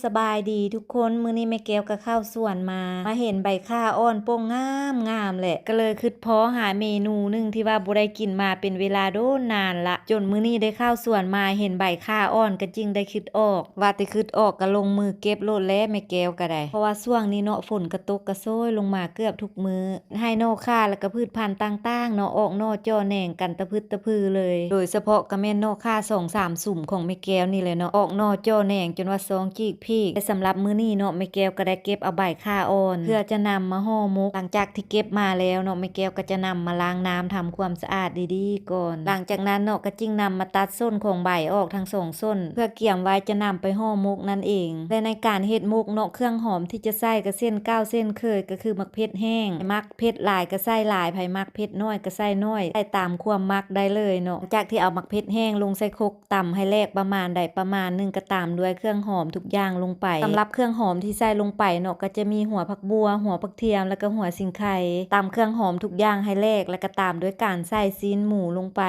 สบายดีทุกคนมื้อนี้แม่แก้วก็เข้าสวนมาเห็นใบข่าอ่อนโป่งงามแหละก็เลยคิดพ้อหาเมนูหนึงที่ว่าบ่ได้กินมาเป็นเวลาโดนนานละจนมื้อนี้ได้เข้าสวนมาเห็นใบข่าอ่อนก็จริงได้คิดออกว่าแต่คิดออกก็ลงมือเก็บโลดแล้วแม่แก้วก็ได้เพราะว่าช่วงนี้เนาะฝนก็ตกก็โซยลงมาเกือบทุกมื้อให้นอกข่าแล้วก็พืชพันธุ์ต่างๆเนาะออกนอกจ่อแหน่งกันตะพึดตะพือเลยโดยเฉพาะก็แม่นนอกข่า2-3 สุ่มของแม่แก้วนี่แหละเนาะออกนอกจ่อแหน่งจนว่า2จีกพีกแต่สำหรับมื้อนี้เนาะแม่แก้วก็ได้เก็บเอาใบข่าอ่อนเพื่อจะนำมาห่อหมกหลังจากที่เก็บมาแล้วเนาะแม่แก้วก็จะนำมาล้างน้ำทำความสะอาดดีๆก่อนหลังจากนั้นเนาะก็จึงนำมาตัดส้นของใบออกทั้ง2ส้นเพื่อเกี่ยมไว้จะนำไปห่อหมกนั่นเองและในการเฮ็ดหมกเนาะเครื่องหอมที่จะใส่ก็เส้น9เส้นเคยก็คือมักเผ็ดแห้งมักเผ็ดหลายก็ใส่หลายไผมักเผ็ดน้อยก็ใส่น้อยใส่ตามความมักได้เลยเนาะจากที่เอามักเผ็ดแห้งลงใส่ครกตำให้แลกประมาณใดประมาณนึงก็ตามด้วยเครื่องหอมทุกอย่างลงไปสำหรับเครื่องหอมที่ใส่ลงไปเนาะก็จะมีหัวผักบัวหัวผักเทียมแล้วก็หัวสิงไคตามเครื่องหอมทุกอย่างให้แลกแล้วก็ตามด้วยการใส่ซีนหมูลงไป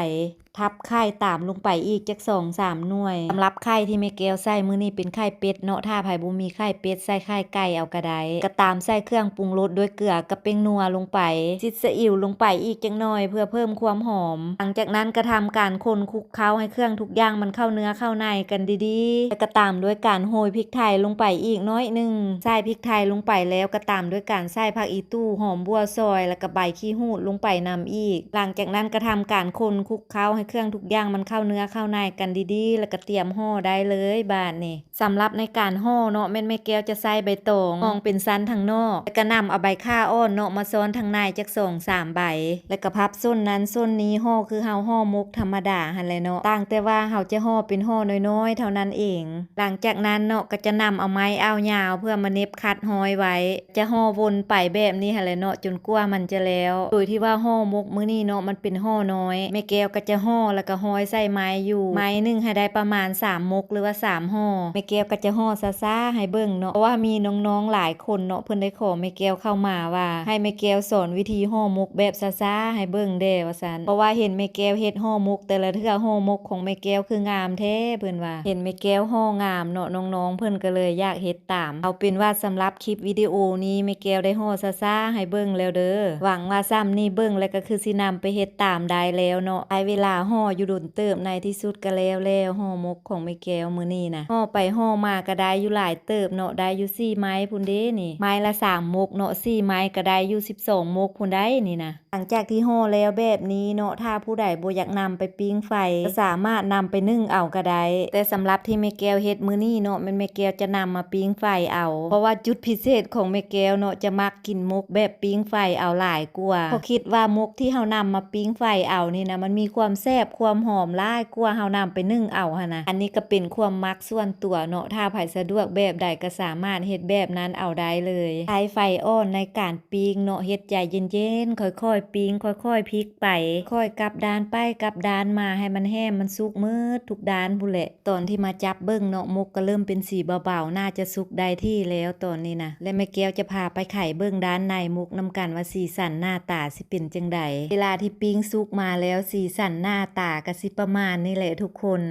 ทับไข่ตามลงไปอีกจัก2-3 หน่วยสำหรับไข่ที่แม่แก้วใส่มื้อนี้เป็นไข่เป็ดเนาะถ้าไผบ่มีไข่เป็ดใส่ไข่ไก่เอาก็ได้ก็ตามใส่เครื่องปรุงรสด้วยเกลือกับเป้งนัวลงไปซิดซีอิ๊วลงไปอีกจักหน่อยเพื่อเพิ่มความหอมหลังจากนั้นก็ทำการคนคลุกเคล้าให้เครื่องทุกอย่างมันเข้าเนื้อเข้าในกันดีๆแล้วก็ตามด้วยการโรยพริกไทยลงไปอีกน้อยนึงใส่พริกไทยลงไปแล้วก็ตามด้วยการใส่ผักอีตู้หอมบัวซอยแล้วก็ใบขี้หูดลงไปนำอีกหลังจากนั้นก็ทำการคนคลุกเคล้าให้เครื่องทุกอย่างมันเข้าเนื้อเข้าในกันดีๆแล้วก็เตรียมห่อได้เลยบาดนี้สำหรับในการห่อเนาะแม่แก้วจะใส่ใบตองมองเป็นสั้นทางนอกแล้วก็นำเอาใบข่าอ่อนเนาะมาซ้อนทางในจัก2-3 ใบแล้วก็พับส้นนั้นส้นนี้ห่อคือเฮาห่อหมกธรรมดาหั่นแหละเนาะต่างแต่ว่าเฮาจะห่อเป็นห่อน้อยๆเท่านั้นเองหลังจากนั้นเนาะก็จะนำเอาไม้อ้าวยาวเพื่อมาเน็บคัดห้อยไว้จะห่อวนไปแบบนี้หั่นแหละเนาะจนกว่ามันจะแล้วโดยที่ว่าห่อหมกมื้อนี้เนาะมันเป็นห่อน้อยแม่แก้วก็จะห่อแล้วก็ห้อยใส่ไม้อยู่ไม้นึงให้ได้ประมาณ3 มกหรือว่า3 ห่อแม่แก้วก็จะห่อซ่าๆให้เบิ่งเนาะเพราะว่ามีน้องๆหลายคนเนาะเพิ่นได้ขอแม่แก้วเข้ามาว่าให้แม่แก้วสอนวิธีห่อหมกแบบซ่าๆให้เบิ่งแด้ว่าซั่นเพราะว่าเห็นแม่แก้วเฮ็ดห่อหมกแต่ละเทื่อห่อหมกของแม่แก้วคืองามแท้เพิ่นว่าเห็นแม่แก้วห่องามเนาะน้องๆเพิ่นก็เลยอยากเฮ็ดตามเอาเป็นว่าสำหรับคลิปวิดีโอนี้แม่แก้วได้ห่อซ่าๆให้เบิ่งแล้วเด้อหวังว่าซ้ำนี้เบิ่งแล้วก็คือสินำไปเฮ็ดตามได้แล้วเนาะใช้เวลาห่ออยู่ดนเติบในที่สุดก็แล้วห่อหมกของแม่แก้วมื้อนี้นะห่อไปห่อมาก็ได้อยู่หลายเติบเนาะได้อยู่4 ไม้พุ่นเด้นี่ไม้ละ3 มกเนาะ4 ไม้ก็ได้อยู่12 มกพุ่นได้นี่นะหลังจากที่ห่อแล้วแบบนี้เนาะถ้าผู้ใดบ่อยากนำไปปิ้งไฟก็สามารถนำไปนึ่งเอาก็ได้แต่สำหรับที่แม่แก้วเฮ็ดมื้อนี้เนาะแม่แก้วจะนำมาปิ้งไฟเอาเพราะว่าจุดพิเศษของแม่แก้วเนาะจะมักกินมกแบบปิ้งไฟเอาหลายกว่าเพราะคิดว่ามกที่เฮานำมาปิ้งไฟเอานี่นะมันมีความแซ่บความหอมหลายกว่าเฮานำไปนึ่งเอาหั่นนะอันนี้ก็เป็นความมักส่วนตัวเนาะถ้าไผสะดวกแบบใดก็สามารถเฮ็ดแบบนั้นเอาได้เลยใช้ไฟอ่อนในการปิ้งเนาะเฮ็ดใจเย็นๆค่อยๆปิ้งค่อยๆพลิกไปค่อยกลับด้านไปกลับด้านมาให้มันแห้งมันสุกหมดทุกด้านพู้นแหละตอนที่มาจับเบิ่งเนาะมกก็เริ่มเป็นสีเบาๆน่าจะสุกได้ที่แล้วตอนนี้นะและแม่แก้วจะพาไปไขเบิ่งด้านในมกนำกันว่าสีสันหน้าตาสิเป็นจังใดเวลาที่ปิ้งสุกมาแล้วสีสันหน้าตาก็สิประมาณนี่แหละทุกคน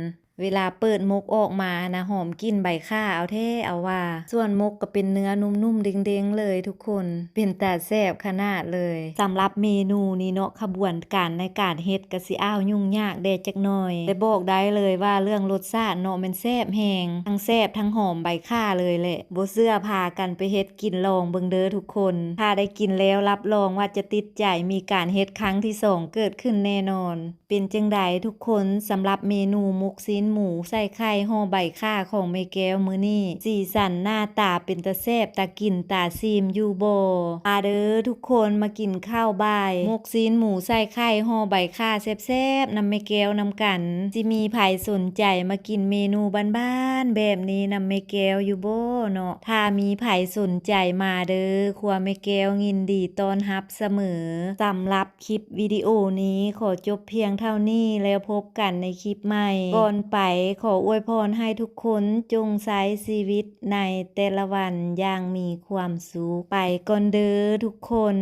เวลาเปิดมกออกมานะหอมกลิ่นใบข่าเอาแท้เอาว่าส่วนมกก็เป็นเนื้อนุ่มๆเด้งๆเลยทุกคนเป็นตาแซ่บขนาดเลยสำหรับเมนูนี้เนาะขบวนการในการเฮ็ดก็สิอ้าวยุ่งยากแดจักหน่อยแต่บอกได้เลยว่าเรื่องรสชาติเนาะมันแซ่บแฮงทั้งแซ่บทั้งหอมใบข่าเลยแหละบ่เชื่อพากันไปเฮ็ดกินลองเบิ่งเด้อทุกคนถ้าได้กินแล้วรับรองว่าจะติดใจมีการเฮ็ดครั้งที่2เกิดขึ้นแน่นอนเป็นจังใดทุกคนสำหรับเมนูมกซีนหมูใส่ไข่ห่อใบข่าของแม่แก้วมื้อนี้สีสันหน้าตาเป็นตาแซ่บตากินตาซีมอยู่บ่มาเด้อทุกคนมากินข้าวบ่ายมกซีนหมูใส่ไข่ห่อใบข่าแซ่บๆนำแม่แก้วนำกันสิมีไผสนใจมากินเมนูบ้านๆแบบนี้นำแม่แก้วอยู่บ่เนาะถ้ามีไผสนใจมาเด้อครัวแม่แก้วยินดีต้อนรับเสมอสำหรับคลิปวิดีโอนี้ขอจบเพียงเท่านี้แล้วพบกันในคลิปใหม่ก่อนไปขออวยพรให้ทุกคนจงใช้ชีวิตในแต่ละวันอย่างมีความสุขไปก่อนเด้อทุกคน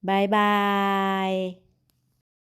บ๊ายบาย